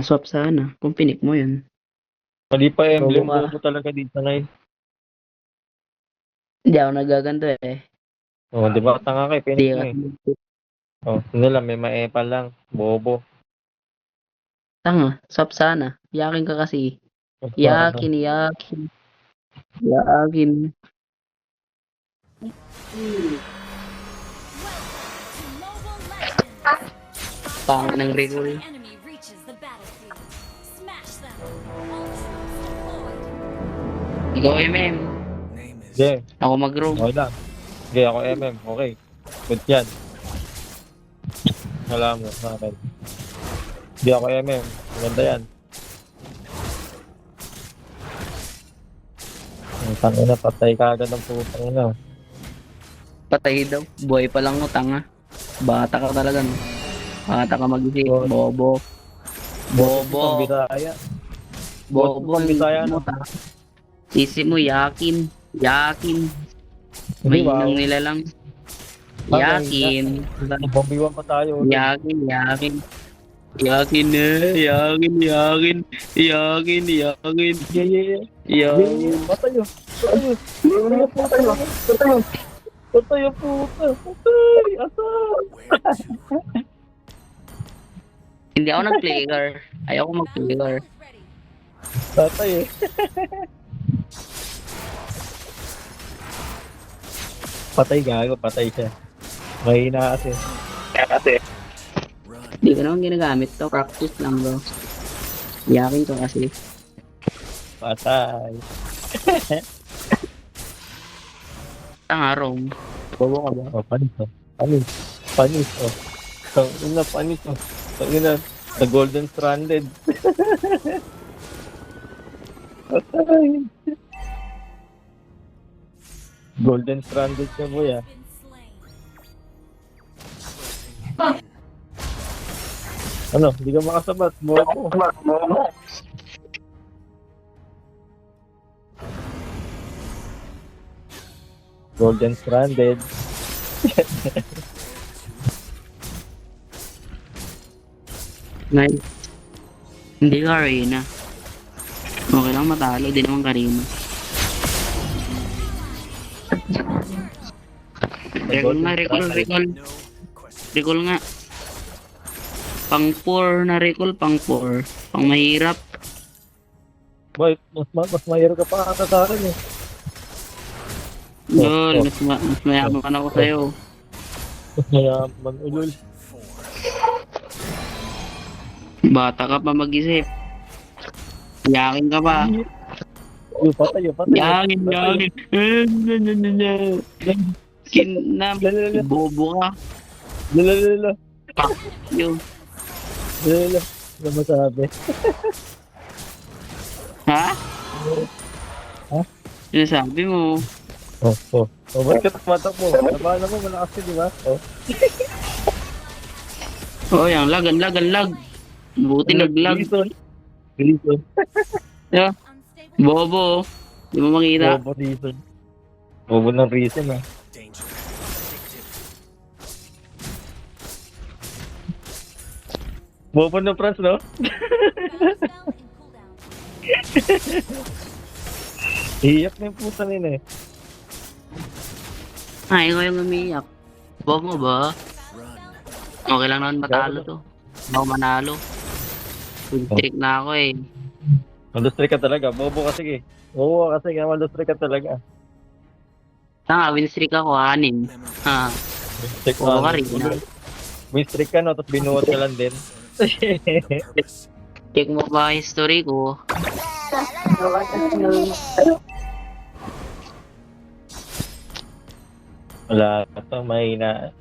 Swap sana. Kung pinik mo yun. Mali pa Bobo emblem, ka. bobo talaga dito na yun. Hindi ako nagaganto eh. Oh, di ba? Tanga ka, Hindi pinik mo ka. eh. Oh, ano lang, may maepa lang. Bobo. Tanga. Swap sana. Yakin ka kasi. Ano? Yakin, yakin. Yakin. Pang ng recall. Ikaw, MM. Okay, Ako mag-roam. okay lang. Okay, ako MM. Okay. Good yan. Wala mo sa akin. Hindi ako MM. Maganda yan. Ang tangina, patay ka agad ng putang ina. Patay daw. Buhay pa lang mo, tanga. Bata ka talaga, no? Bata ka mag-isip. Bobo. Bobo. Ang Bisaya. Bobo. Ang Bisaya, no? Sisi mo, yakin. Yakin. Hindi May ba? inang nila lang. Yakin. Bombiwan pa tayo. Yakin, yakin. Yakin na, yakin, yakin. Yakin, yakin. Yeah, yeah, yeah. Yakin. Patay yun. Patay yun. Patay yun. Patay yun. Patay yun, puta. Patay. Asal. Hindi ako nag-player. Ayoko mag-player. Patay eh. Patay gago, patay siya. Mahina kasi. Hindi ko naman ginagamit to. Practice lang bro. Yakin ko kasi. Patay. Tanga, Rome. Bobo ka ba? Oh, panis oh. Panis. Panis oh. Tangina, panis oh. Tangina, the golden stranded. Patay. Golden stranded siya boy ah. Ano, hindi ka makasabat. Bobo. Golden stranded. Nice. Hindi ka Arena. Okay lang matalo. Di naman Karina. Recall nga, recall, recall. Recall nga. Pang 4 na recall, pang 4. Pang mahirap. Boy, mas mahirap ka pa ata sa akin eh. Lol, mas mayaman ako sa'yo. Mas mayaman ulol. Bata ka pa mag-isip. Yakin ka pa. Yung patay, yung patay. Yakin, yakin. Kinam. Bobo ka. Lalala. Fuck you. Lalala. Ano masabi? Ha? Ha? Sinasabi mo. Oh, oh. Oh, ba't ka tumatak mo? Nabahala mo, malakas ka, di ba? Oh. Oh, yan. Lag, ang lag, ang lag. Buti naglag. Reason. Reason. Yeah. Bobo. Di mo makita. Bobo reason. Bobo ng reason, ah. Bobo ng France, no? Iiyak na yung puta nila eh. Ay, ikaw yung umiyak. Bobo ba? Okay lang naman matalo to. Ako manalo. Trick na ako eh. Malustri ka talaga. Bobo ka sige. Oo, kasi nga malustri ka talaga. Tanga, win streak ako, 6. Ha. Check Bobo ka rin. Win streak ka no, tapos binuhat ka lang din. Check mo ba history ko? Wala ka to, mahina.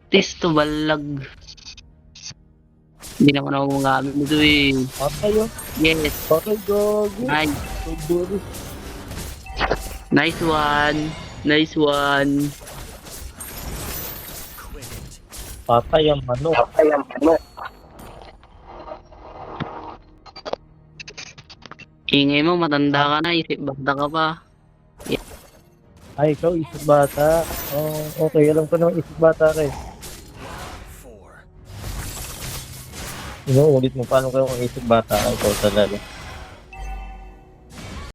Testo balag. Hindi naman ako gumagamit nito eh. Patay yun. Yes. Patay gago. Nice. Pagduri. Nice one. Nice one. Patay ang manok. Ingay mo, matanda ka na. Isip bata ka pa. Ay, ikaw, isip bata. Oh, okay, alam ko naman isip bata ka eh. Inuulit mo, paano kayo kung isip bata ka, ikaw talaga.